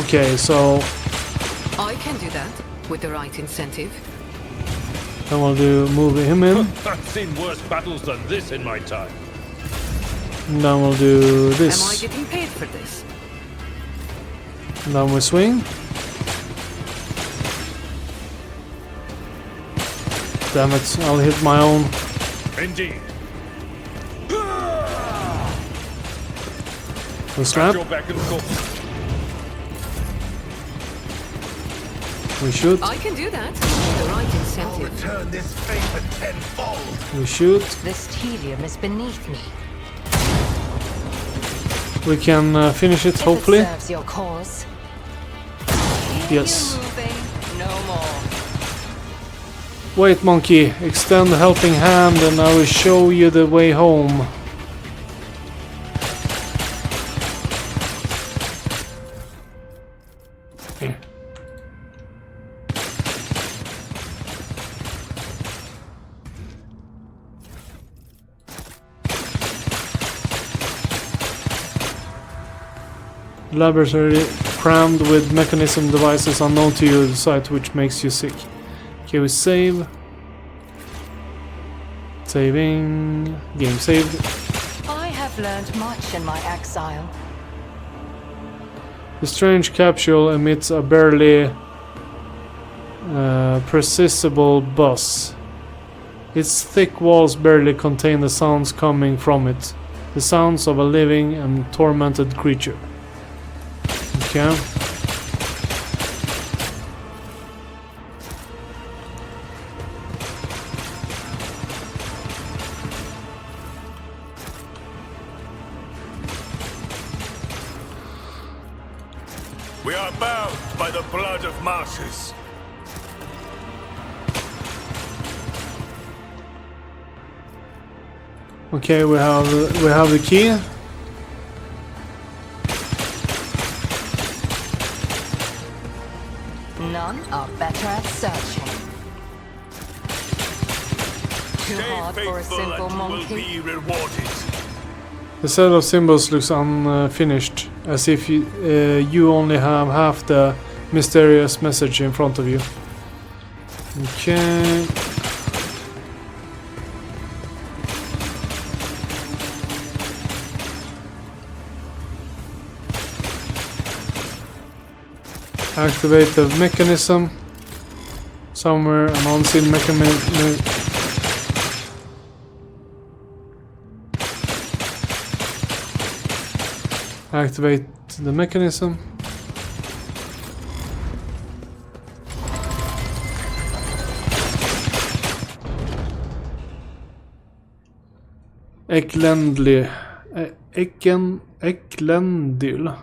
Okay, so I can do that with the right incentive. then we'll do move him in. I've seen worse battles than this in my time. And then we'll do Am I this. getting paid for this? And then we swing. Damn it, I'll hit my own. Indeed. We snap. Your back and forth. We shoot. I can do that with the right incentive. Return this favor tenfold. We shoot. This tedium is beneath me. We can finish it, If hopefully. it serves your cause. Yes. No more. Wait, monkey. Extend a helping hand and I will show you the way home. Here. Laboratory crammed with mechanism devices unknown to you, the site which makes you sick. Okay, we save. Saving. Game saved. I have learned much in my exile. The strange capsule emits a barely perceptible buzz. Its thick walls barely contain the sounds coming from it. The sounds of a living and tormented creature. Okay. We are bound by the blood of martyrs. Okay, we have the key. None are better at searching. Too Stay hard for a faithful simple and you will monkey. be rewarded. The set of symbols looks unfinished, as if you only have half the mysterious message in front of you. Okay. Activate the mechanism. Somewhere an unseen mechanism. Activate the mechanism. Eklendil.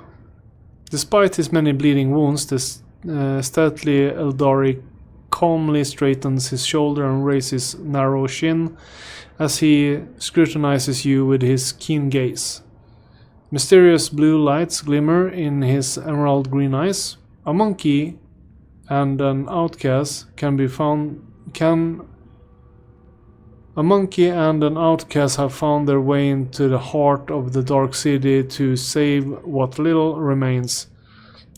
Despite his many bleeding wounds, the stately Eldari calmly straightens his shoulder and raises narrow chin as he scrutinizes you with his keen gaze. Mysterious blue lights glimmer in his emerald green eyes. A monkey and an outcast A monkey and an outcast have found their way into the heart of the dark city to save what little remains.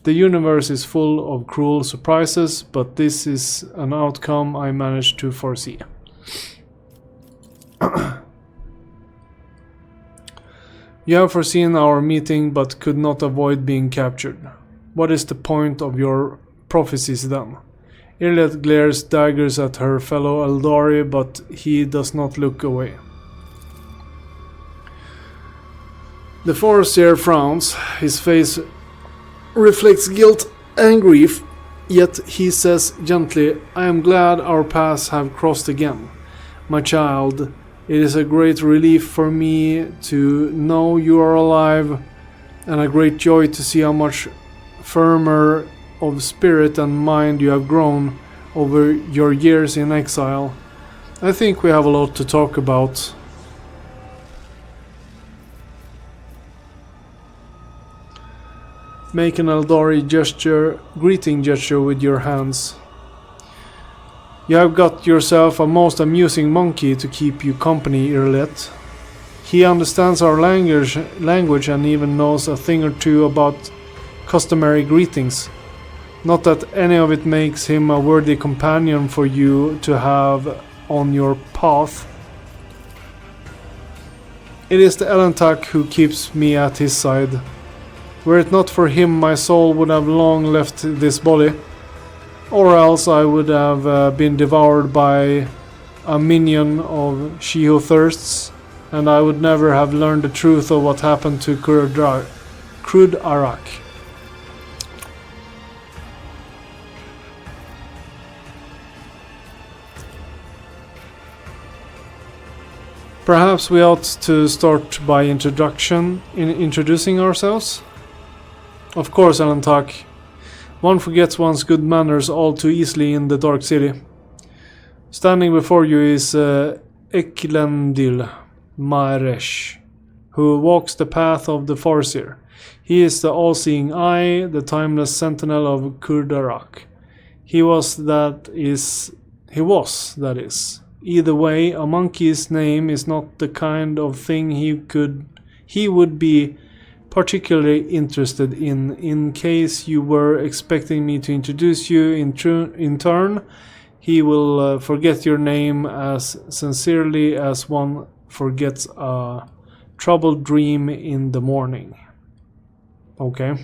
The universe is full of cruel surprises, but this is an outcome I managed to foresee. You have foreseen our meeting, but could not avoid being captured. What is the point of your prophecies then? Irlet glares daggers at her fellow Eldari, but he does not look away. The Forestier frowns. His face reflects guilt and grief, yet he says gently, I am glad our paths have crossed again. My child, it is a great relief for me to know you are alive, and a great joy to see how much firmer of spirit and mind you have grown over your years in exile. I think we have a lot to talk about. Make an Eldari greeting gesture with your hands. You have got yourself a most amusing monkey to keep you company, Irlet. He understands our language and even knows a thing or two about customary greetings. Not that any of it makes him a worthy companion for you to have on your path. It is the Elentak who keeps me at his side. Were it not for him, my soul would have long left this body, or else I would have been devoured by a minion of She Who Thirsts, and I would never have learned the truth of what happened to Krud Arak. Perhaps we ought to start by introducing ourselves. Of course, Elentak. One forgets one's good manners all too easily in the Dark City. Standing before you is Eklendil Maresh, who walks the path of the Farseer. He is the all-seeing eye, the timeless sentinel of Kurdarak. He was, that is. Either way, a monkey's name is not the kind of thing he would be particularly interested in case you were expecting me to introduce you in turn. He will forget your name as sincerely as one forgets a troubled dream in the morning. Okay.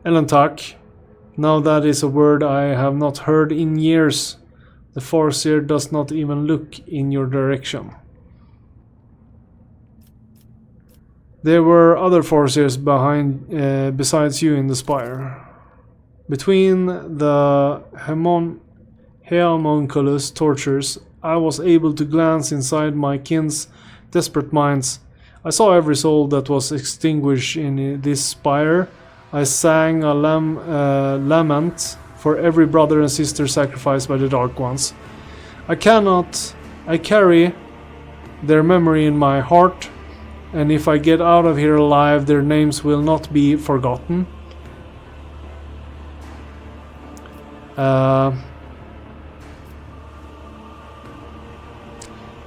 Elentak. Now that is a word I have not heard in years. The Farseer does not even look in your direction. There were other Farseers besides you in the spire. Between the homunculus tortures, I was able to glance inside my kin's desperate minds. I saw every soul that was extinguished in this spire. I sang a lament for every brother and sister sacrificed by the Dark Ones. I carry their memory in my heart, and if I get out of here alive, their names will not be forgotten.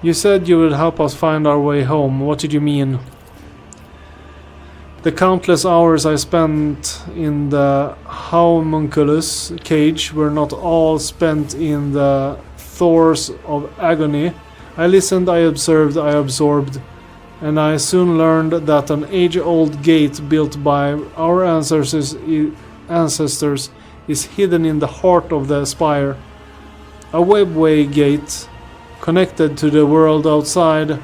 You said you would help us find our way home. What did you mean? The countless hours I spent in the homunculus cage were not all spent in the throes of agony. I listened, I observed, I absorbed, and I soon learned that an age-old gate built by our ancestors is hidden in the heart of the spire. A webway gate connected to the world outside.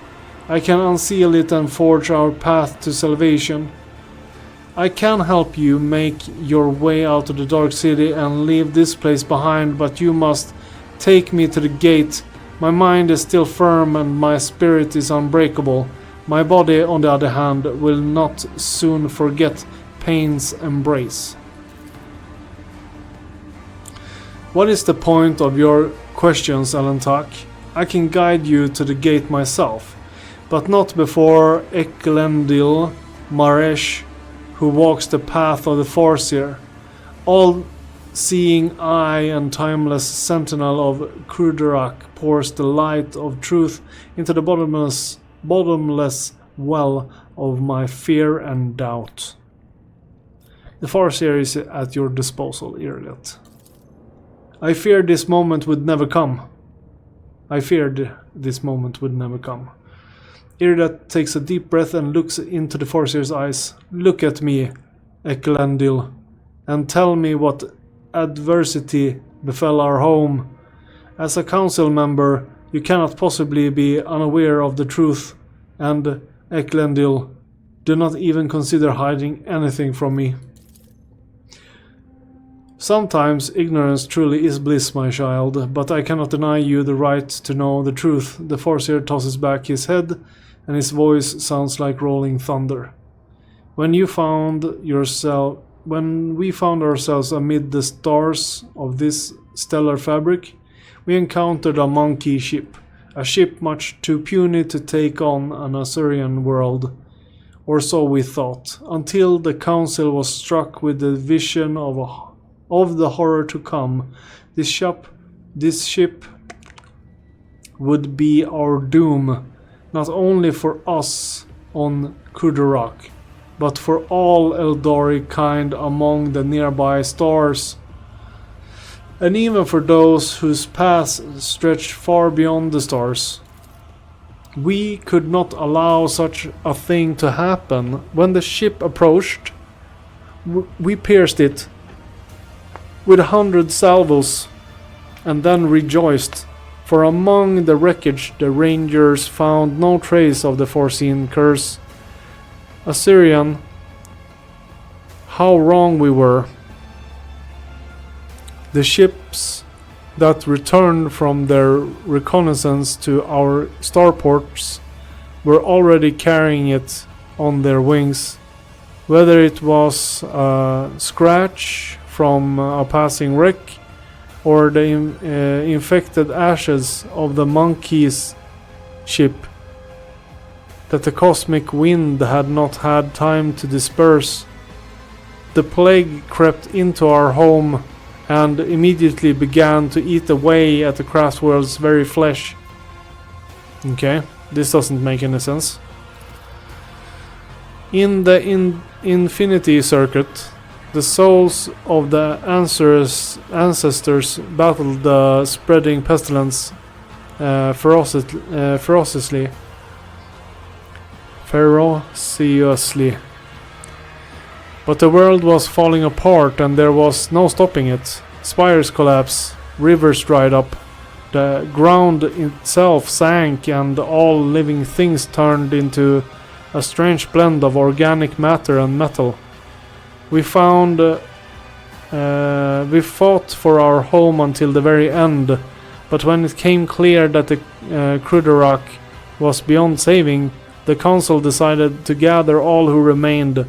I can unseal it and forge our path to salvation. I can help you make your way out of the Dark City and leave this place behind, but you must take me to the gate. My mind is still firm and my spirit is unbreakable. My body, on the other hand, will not soon forget pain's embrace. What is the point of your questions, Elentak? I can guide you to the gate myself, but not before Eklendil Maresh, who walks the path of the Farseer, all-seeing eye and timeless sentinel of Kurdarak, pours the light of truth into the bottomless well of my fear and doubt. The Farseer is at your disposal, Irlet. I feared this moment would never come. Irlet takes a deep breath and looks into the Farseer's eyes. Look at me, Eklendil, and tell me what adversity befell our home. As a council member, you cannot possibly be unaware of the truth, and, Eklendil, do not even consider hiding anything from me. Sometimes ignorance truly is bliss, my child, but I cannot deny you the right to know the truth. The Farseer tosses back his head, and his voice sounds like rolling thunder. When we found ourselves amid the stars of this stellar fabric, we encountered a monkey ship, a ship much too puny to take on an Assyrian world, or so we thought, until the council was struck with the vision of the horror to come. This ship would be our doom, not only for us on Kurdarak, but for all Eldori kind among the nearby stars, and even for those whose paths stretched far beyond the stars. We could not allow such a thing to happen. When the ship approached, we pierced it with 100 salvos, and then rejoiced, for among the wreckage the Rangers found no trace of the foreseen curse. Assyrian, how wrong we were. The ships that returned from their reconnaissance to our starports were already carrying it on their wings. Whether it was a scratch from a passing wreck or the infected ashes of the monkey's ship that the cosmic wind had not had time to disperse, the plague crept into our home and immediately began to eat away at the Craftworld's very flesh. Okay, this doesn't make any sense. In the Infinity Circuit, the souls of the ancestors battled the spreading pestilence ferociously. But the world was falling apart and there was no stopping it. Spires collapsed, rivers dried up, the ground itself sank, and all living things turned into a strange blend of organic matter and metal. We fought for our home until the very end, but when it came clear that the Kruderak was beyond saving, the council decided to gather all who remained,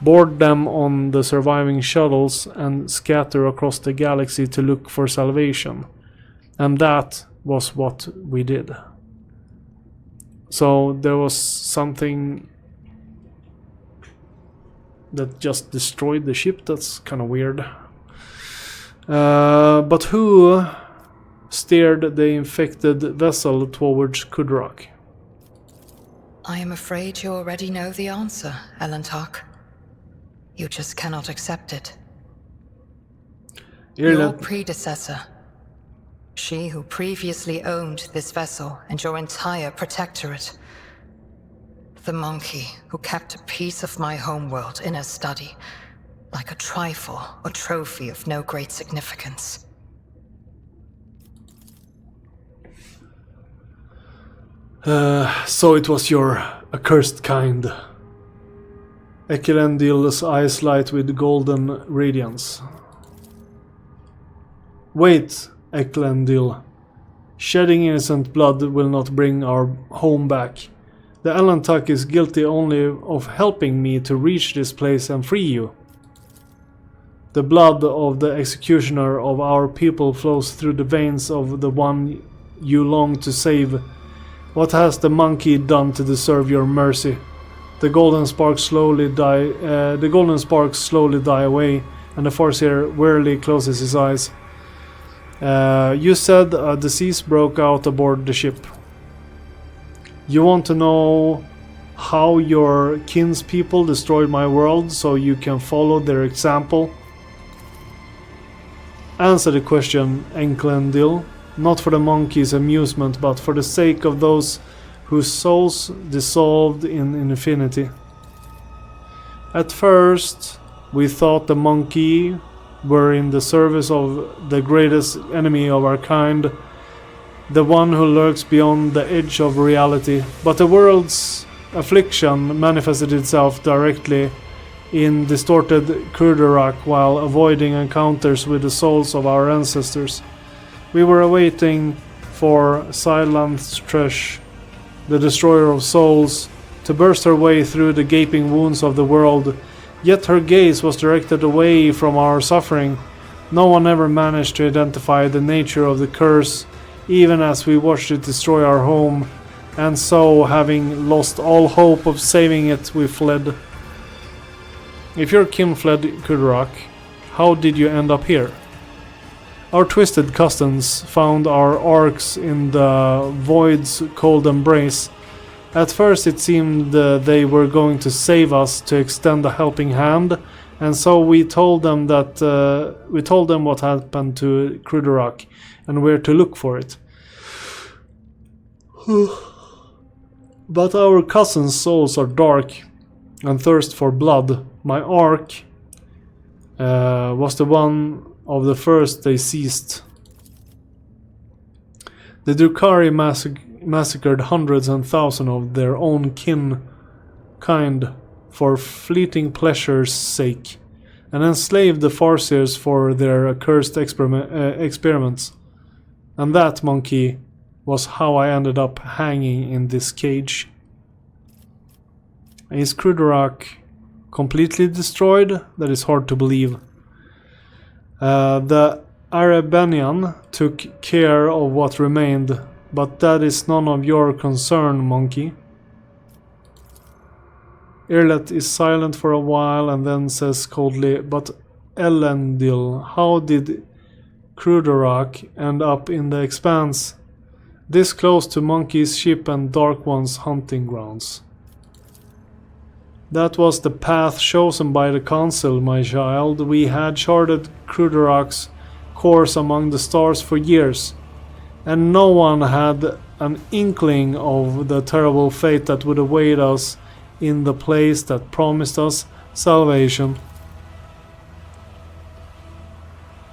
board them on the surviving shuttles, and scatter across the galaxy to look for salvation. And that was what we did. So there was something that just destroyed the ship. That's kind of weird. But who steered the infected vessel towards Kudrak? I am afraid you already know the answer, Elentark. You just cannot accept it. Your predecessor, she who previously owned this vessel and your entire protectorate. The monkey who kept a piece of my homeworld in her study, like a trifle or trophy of no great significance. So it was your accursed kind. Ekelendil's eyes light with golden radiance. Wait, Ekelendil. Shedding innocent blood will not bring our home back. The Elentark is guilty only of helping me to reach this place and free you. The blood of the executioner of our people flows through the veins of the one you long to save. What has the monkey done to deserve your mercy? The golden sparks slowly die away, and the Farseer wearily closes his eyes. You said a disease broke out aboard the ship. You want to know how your kinspeople destroyed my world so you can follow their example? Answer the question, Enklendil, not for the monkey's amusement, but for the sake of those whose souls dissolved in infinity. At first, we thought the monkey were in the service of the greatest enemy of our kind, the one who lurks beyond the edge of reality, but the world's affliction manifested itself directly in distorted Kurderak while avoiding encounters with the souls of our ancestors. We were awaiting for Silentresh, the destroyer of souls, to burst her way through the gaping wounds of the world, yet her gaze was directed away from our suffering. No one ever managed to identify the nature of the curse, even as we watched it destroy our home, and so, having lost all hope of saving it, we fled. If your kin fled Kudrak, how did you end up here? Our twisted customs found our arcs in the void's cold embrace. At first it seemed they were going to save us, to extend a helping hand, and so we told them what happened to Kruderak and where to look for it. But our cousins' souls are dark and thirst for blood. My ark was the one of the first they seized. The Drukhari massacred hundreds and thousands of their own kind for fleeting pleasure's sake, and enslaved the Farseers for their accursed experiments. And that, monkey, was how I ended up hanging in this cage. Is Kruderak completely destroyed? That is hard to believe. The Arabanian took care of what remained, but that is none of your concern, monkey. Irlet is silent for a while and then says coldly, but Elendil, how did Kruderak end up in the Expanse? This close to Monkey's ship and Dark One's hunting grounds. That was the path chosen by the Council, my child. We had charted Kruderak's course among the stars for years, and no one had an inkling of the terrible fate that would await us in the place that promised us salvation.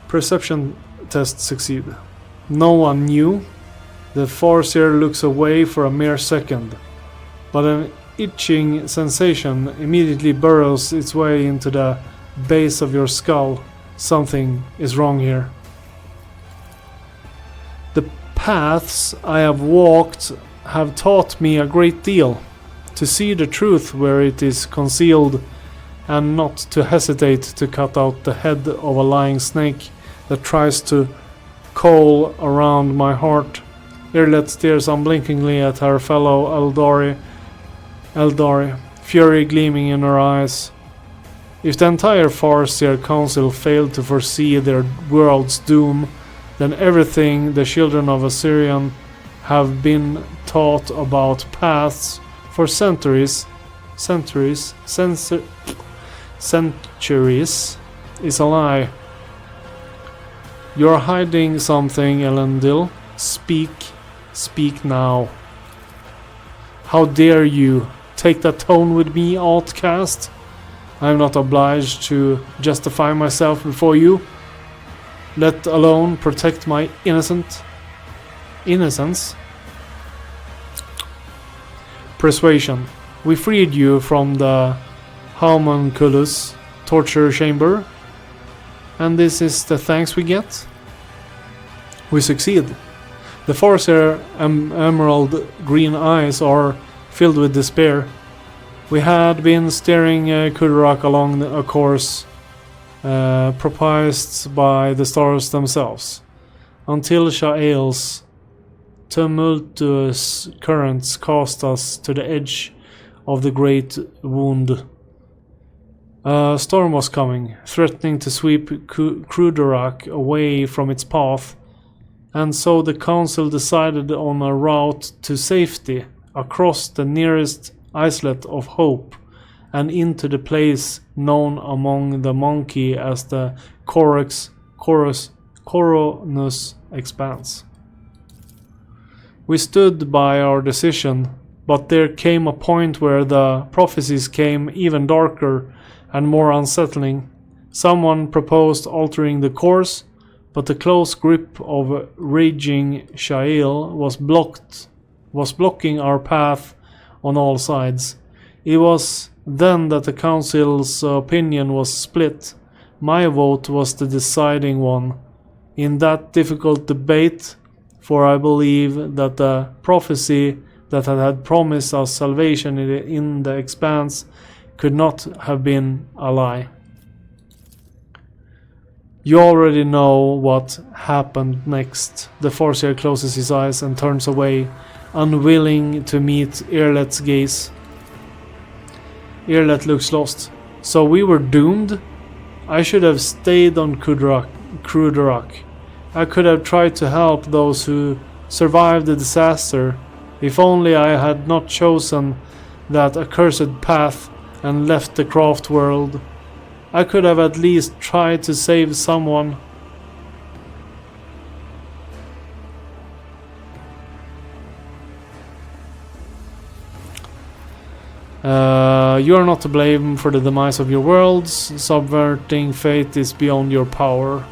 Perception test succeed. No one knew. The Farseer looks away for a mere second, but an itching sensation immediately burrows its way into the base of your skull. Something is wrong here. The paths I have walked have taught me a great deal. To see the truth where it is concealed, and not to hesitate to cut out the head of a lying snake that tries to coil around my heart. Irlet stares unblinkingly at her fellow Eldari, fury gleaming in her eyes. If the entire Farseer Council failed to foresee their world's doom, then everything the children of Assyrian have been taught about paths for centuries is a lie. You're hiding something, Elendil. Speak now. How dare you take that tone with me, outcast? I am not obliged to justify myself before you, let alone protect my innocence. Persuasion. We freed you from the homunculus torture chamber, and this is the thanks we get? We succeed. The Farseer emerald green eyes are filled with despair. We had been steering Kruderak along a course proposed by the stars themselves, until Sha'ael's tumultuous currents cast us to the edge of the great wound. A storm was coming, threatening to sweep Kruderak away from its path, and so the council decided on a route to safety across the nearest islet of hope and into the place known among the monkey as the Coronus Expanse. We stood by our decision, but there came a point where the prophecies came even darker and more unsettling. Someone proposed altering the course, but the close grip of raging Sha'ael was blocking our path on all sides. It was then that the council's opinion was split. My vote was the deciding one in that difficult debate, for I believe that the prophecy that had promised us salvation in the Expanse could not have been a lie. You already know what happened next. The Farseer closes his eyes and turns away, unwilling to meet Irlet's gaze. Irlet looks lost. So we were doomed? I should have stayed on Kruderak. I could have tried to help those who survived the disaster. If only I had not chosen that accursed path and left the craft world. I could have at least tried to save someone. You are not to blame for the demise of your worlds. Subverting fate is beyond your power.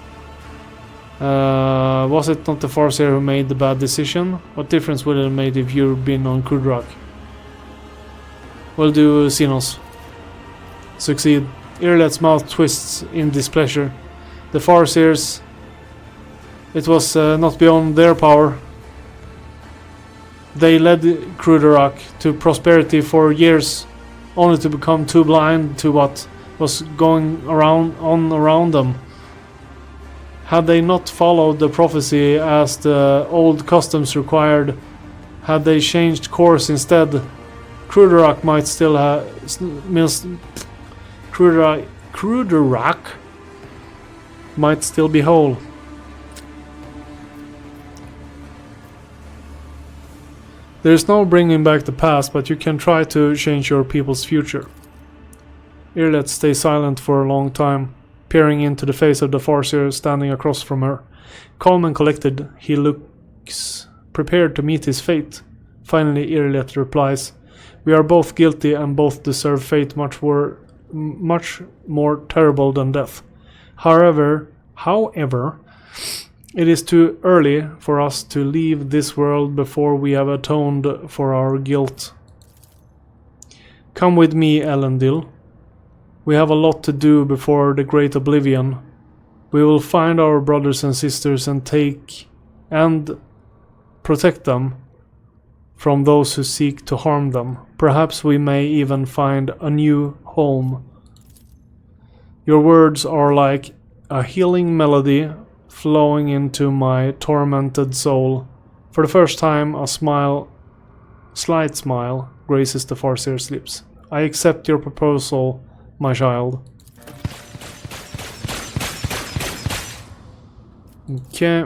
Was it not the Farseer who made the bad decision? What difference would it have made if you'd been on Kudrak? Will do, Xenos. Succeed. Irlet's mouth twists in displeasure. The Farseers... It was not beyond their power. They led Kruderak to prosperity for years, only to become too blind to what was going around them. Had they not followed the prophecy as the old customs required, had they changed course instead, Kruderak might still have... Kruderak might still be whole. There's no bringing back the past, but you can try to change your people's future. Irlet stays silent for a long time, peering into the face of the Farseer standing across from her. Calm and collected, he looks prepared to meet his fate. Finally, Irlet replies, "We are both guilty and both deserve fate much more terrible than death. However, it is too early for us to leave this world before we have atoned for our guilt. Come with me, Elendil. We have a lot to do before the Great Oblivion. We will find our brothers and sisters and protect them from those who seek to harm them. Perhaps we may even find a new home. Your words are like a healing melody flowing into my tormented soul." For the first time, a slight smile, graces the Farseer's lips. "I accept your proposal, my child." Okay.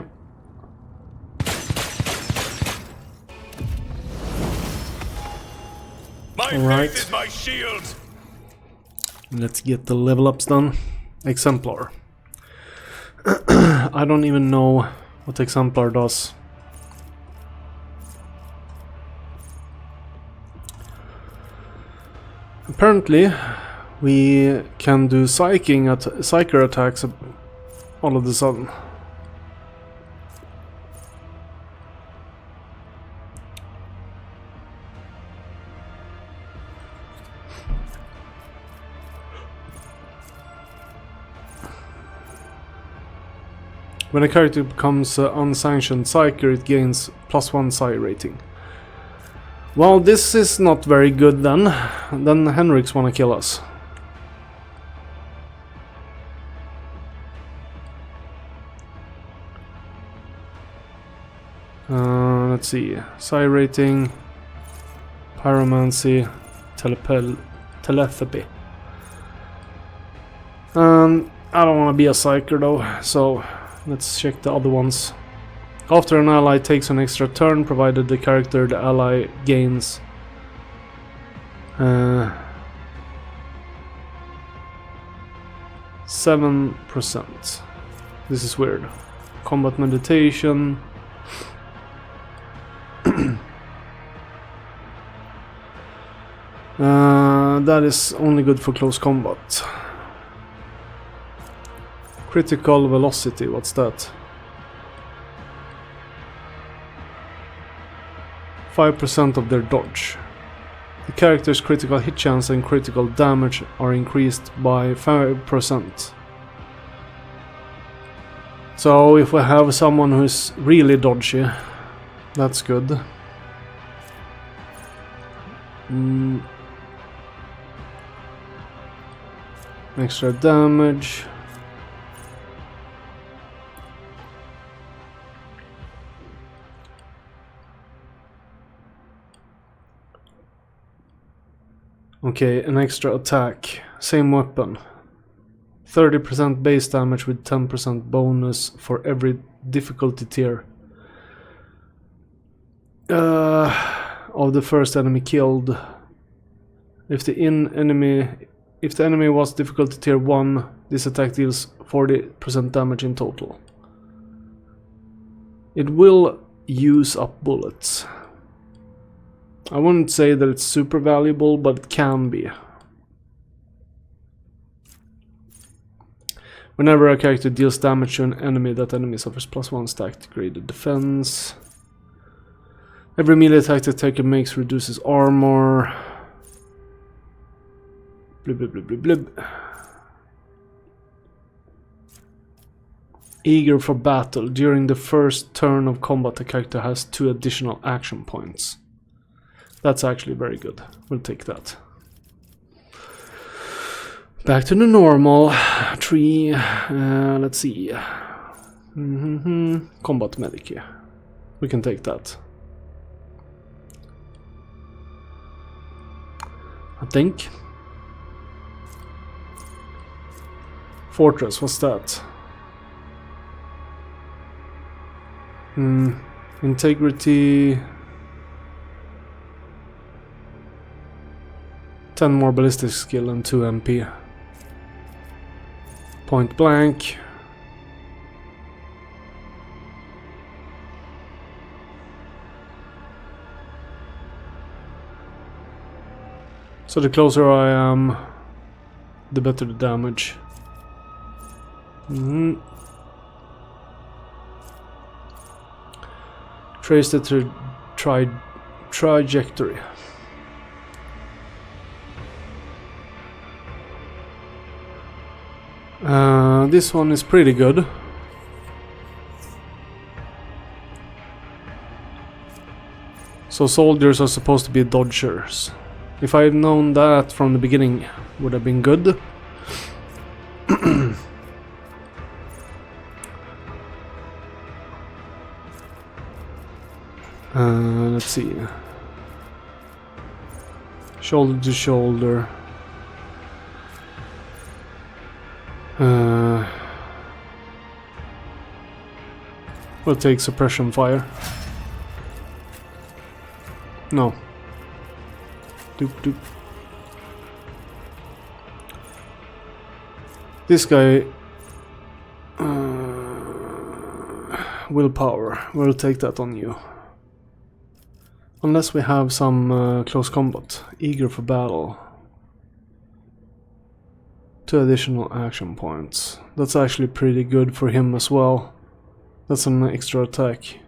My Alright. faith is my shield. Let's get the level ups done. Exemplar. I don't even know what Exemplar does. Apparently, we can do psyker attacks all of a sudden. When a character becomes unsanctioned psyker, it gains +1 psi rating. Well, this is not very good then. Then Henriks wanna kill us. Let's see. Psi rating, pyromancy, telepathy. I don't wanna be a psyker though, so let's check the other ones. After an ally takes an extra turn, provided the character the ally gains 7%. This is weird. Combat meditation. That is only good for close combat. Critical velocity, what's that? 5% of their dodge. The character's critical hit chance and critical damage are increased by 5%. So if we have someone who's really dodgy, that's good. Extra damage. Okay, an extra attack. Same weapon. 30% base damage with 10% bonus for every difficulty tier. of the first enemy killed. If the enemy was difficulty tier 1, this attack deals 40% damage in total. It will use up bullets. I wouldn't say that it's super valuable, but it can be. Whenever a character deals damage to an enemy, that enemy suffers +1 stacked graded defense. Every melee attack the attacker makes reduces armor. Blib blib blib blib blib. Eager for battle. During the first turn of combat, the character has 2 additional action points. That's actually very good. We'll take that. Back to the normal tree. Let's see. Combat medic here. We can take that. I think. Fortress, what's that? Integrity. 10 more ballistic skill and 2 MP. Point blank. So the closer I am, the better the damage. Trace the trajectory. This one is pretty good. So soldiers are supposed to be dodgers. If I had known that from the beginning, would have been good. Let's see. Shoulder to shoulder. We'll take suppression fire. No. Doop doop. This guy. Willpower. We'll take that on you. Unless we have some close combat. Eager for battle. 2 additional action points. That's actually pretty good for him as well. That's an extra attack.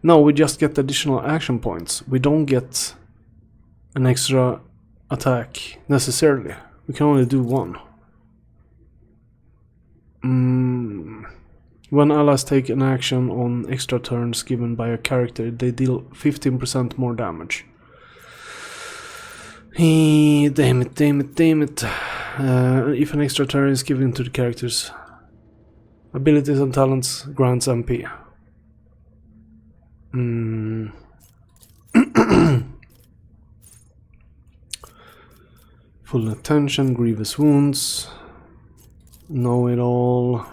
No, we just get additional action points. We don't get an extra attack necessarily. We can only do 1. When allies take an action on extra turns given by a character, they deal 15% more damage. Damn it. If an extra turn is given to the character's abilities and talents, grants MP. Full attention, grievous wounds, know-it-all,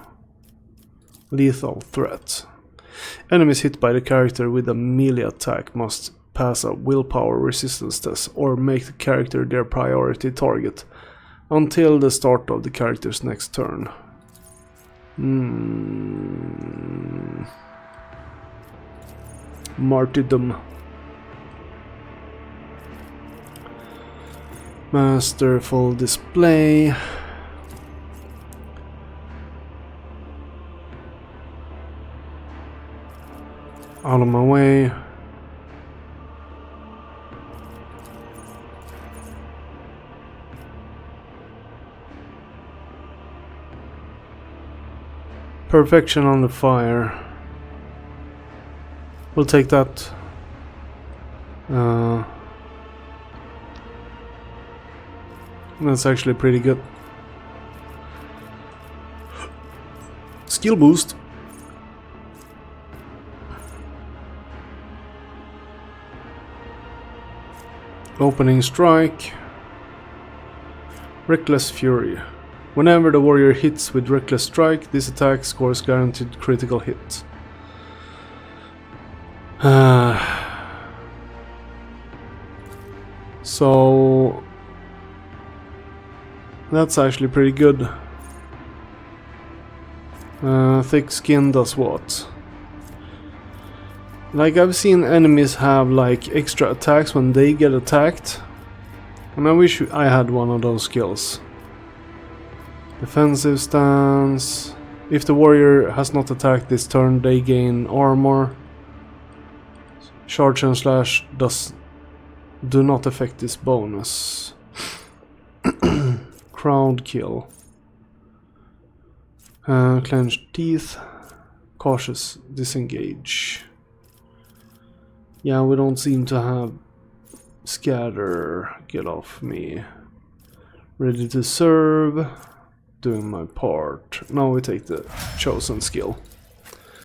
lethal threat. Enemies hit by the character with a melee attack must pass a willpower resistance test or make the character their priority target until the start of the character's next turn. Martyrdom. Masterful display. Out of my way. Perfection on the fire. We'll take that. That's actually pretty good. Skill boost. Opening strike. Reckless Fury. Whenever the warrior hits with Reckless Strike, this attack scores guaranteed critical hit. So that's actually pretty good. Thick skin does what? Like, I've seen enemies have like extra attacks when they get attacked, and I wish I had one of those skills. Defensive stance. If the warrior has not attacked this turn, they gain armor. Charge and slash do not affect this bonus. Crowd kill. Clenched teeth. Cautious disengage. Yeah, we don't seem to have scatter. Get off me. Ready to serve. Doing my part. Now we take the chosen skill.